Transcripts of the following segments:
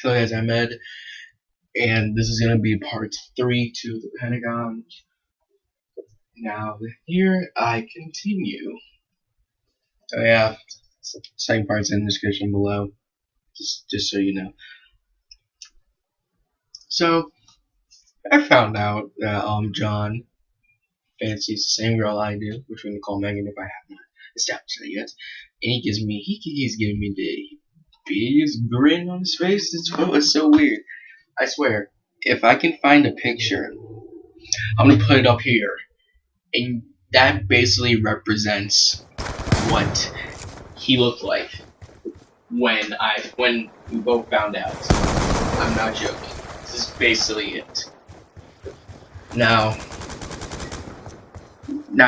So as I met, and this is gonna be part 3 to the Pentagon. Now here I continue. So yeah, second part's in the description below, just so you know. So I found out that John fancies the same girl I do, which we're gonna call Megan if I have not established that yet. And he's giving me the biggest grin on his face. It's so weird. I swear, if I can find a picture, I'm gonna put it up here, and that basically represents what he looked like when we both found out. I'm not joking. This is basically it. Now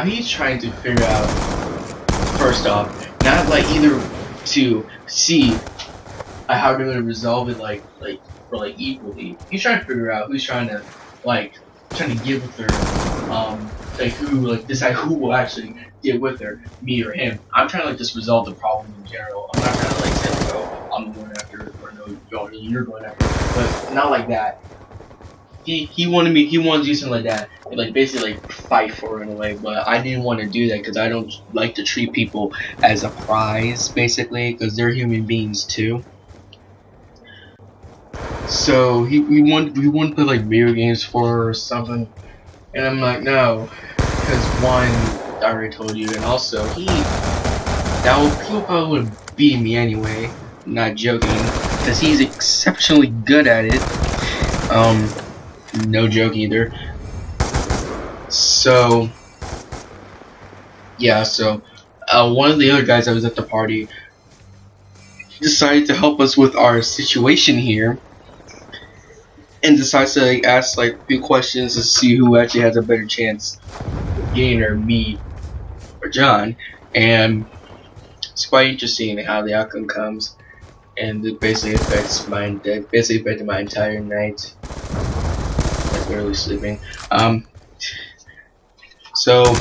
he's trying to figure out, first off, not like either to see how they're gonna resolve it like equally. He's trying to figure out who's trying to get with her, decide who will actually get with her, me or him. I'm trying to just resolve the problem in general. I'm not trying to say I'm going after her, or no, you're going after her, but not like that. He wanted to do something like that, and basically fight for her in a way, but I didn't want to do that because I don't like to treat people as a prize, basically, because they're human beings too. So we wanted to play video games for her or something, and I'm like, no, because one, I already told you, and also he probably would beat me anyway. Not joking, because he's exceptionally good at it. No joke either. So yeah, one of the other guys that was at the party decided to help us with our situation here, and decides to ask a few questions to see who actually has a better chance of getting her, me or John. And it's quite interesting how the outcome comes, and it basically affected my entire night, like barely sleeping. So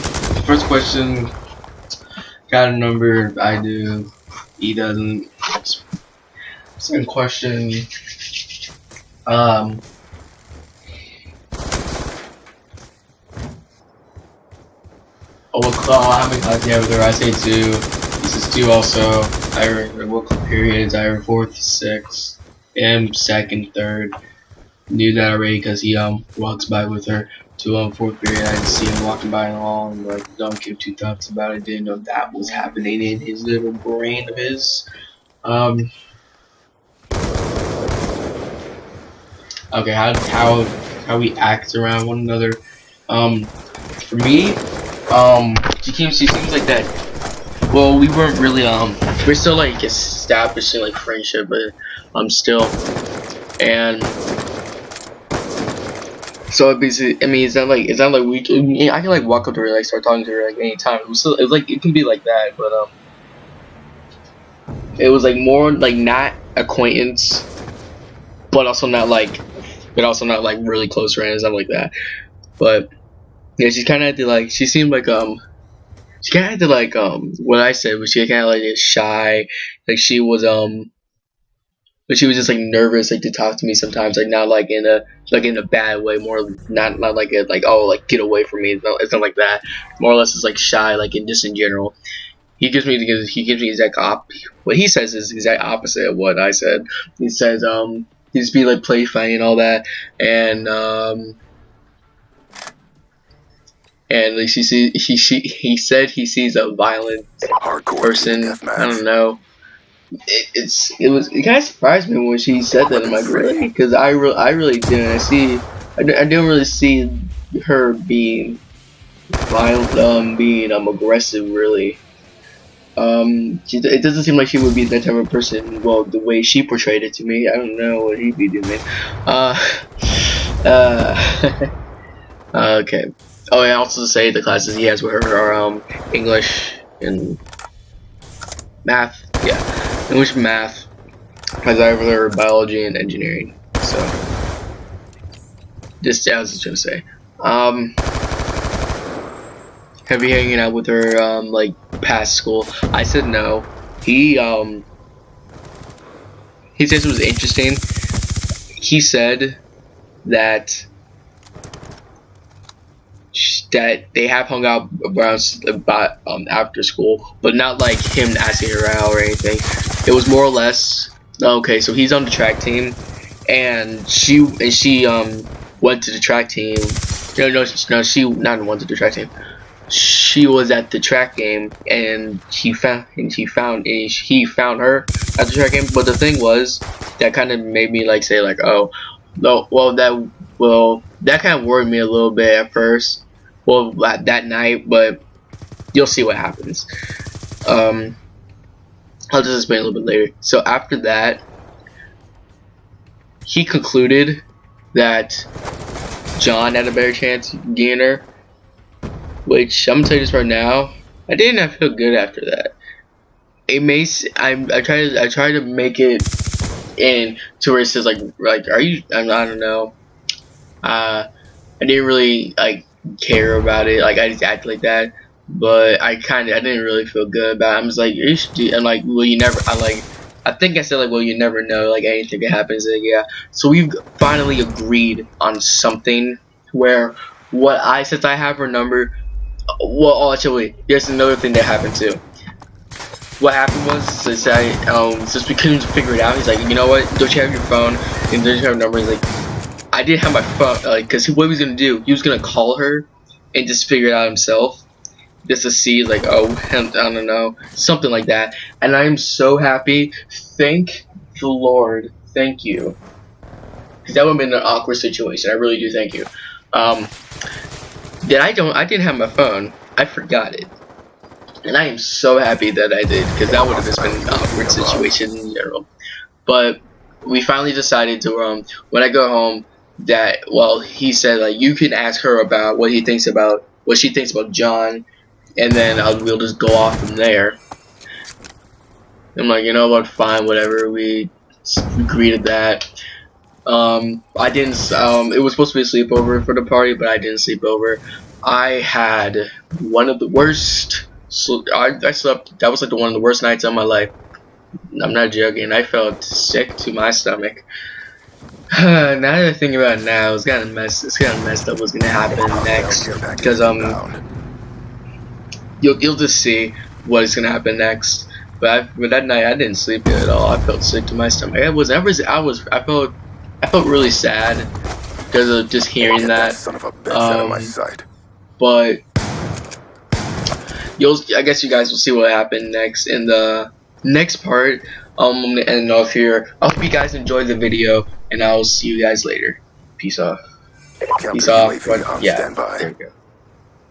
first question, got a number, I do, he doesn't. Second question, how many classes do you have with her? I say 2. This is 2 also. What periods? I have 4th, 6th, and 2nd, 3rd. Knew that already because he walks by with her to 4th period. I didn't see him walking by at all, and don't give 2 thoughts about it. Didn't know that was happening in his little brain of his. Okay, how we act around one another. For me, she seems like that. Well, we weren't really we're still establishing friendship, but still, and so basically, I mean, it's not like we. I can walk up to her, start talking to her anytime. It can be like that, but it was more not acquaintance, but also not really close friends, something like that. But yeah, she kind of had to she seemed she kind of had to what I said, but she kind of get shy, she was but she was just nervous to talk to me sometimes, not in a bad way, more not get away from me. It's not like that. More or less it's shy, just in general. He gives me exact what he says is exact opposite of what I said. He says he's be play fighting and all that, and he said he sees a violent person. I don't know. It kind of surprised me when she said that. I'm like, really? Because I really didn't. I didn't really see her being violent, being aggressive, really. It doesn't seem like she would be that type of person. Well, the way she portrayed it to me, I don't know what he'd be doing. Okay. Oh, and also to say the classes he has with her are English and math. Yeah, English, math, has either biology and engineering. So, just I was just gonna say, have you hanging out with her past school? I said no. He says it was interesting, he said that they have hung out about after school, but not like him asking her out or anything. It was more or less okay. So he's on the track team, and she went to the track team. No, she not went to the track team. She was at the track game, and he found her at the track game. But the thing was, that kind of made me like say like, oh, no, that kind of worried me a little bit at first. Well, that night, but you'll see what happens. I'll just explain a little bit later. So after that, he concluded that John had a better chance of getting her, which I'm gonna tell you this right now, I did not feel good after that. It may I try to make it in to where it says like are you I don't know. I didn't really like care about it, like I just acted like that, but I didn't really feel good about it. I'm just like, I'm like, well, you never, I think I said like, well, you never know, like anything can happen. So yeah, so we've finally agreed on something where since I have her number, well, actually, there's another thing that happened too. What happened was, since we couldn't figure it out, he's like, you know what, don't you have your phone, and don't you have her number? He's like, I didn't have my phone, like, cause what he was gonna do, he was gonna call her and just figure it out himself, just to see, like, oh, I don't know, something like that. And I am so happy. Thank the Lord. Thank you, cause that would have been an awkward situation. I really do thank you. I didn't have my phone. I forgot it, and I am so happy that I did, because that would have just been an awkward situation in general. But we finally decided to when I go home, that, well, he said like, you can ask her about what she thinks about John, and then we'll just go off from there. I'm like, you know what, fine, whatever. We agreed to that. I didn't. It was supposed to be a sleepover for the party, but I didn't sleep over. I had one of the worst. I slept. That was like one of the worst nights of my life. I'm not joking. I felt sick to my stomach. Now that I think about it now, it's kind of messed up what's gonna happen next, because you'll just see what is gonna happen next. But that night I didn't sleep good at all. I felt sick to my stomach. I felt really sad because of just hearing that. But I guess you guys will see what happened next in the next part. I'm gonna end off here. I hope you guys enjoyed the video, and I'll see you guys later. Peace off. Peace off. Yeah, there we go.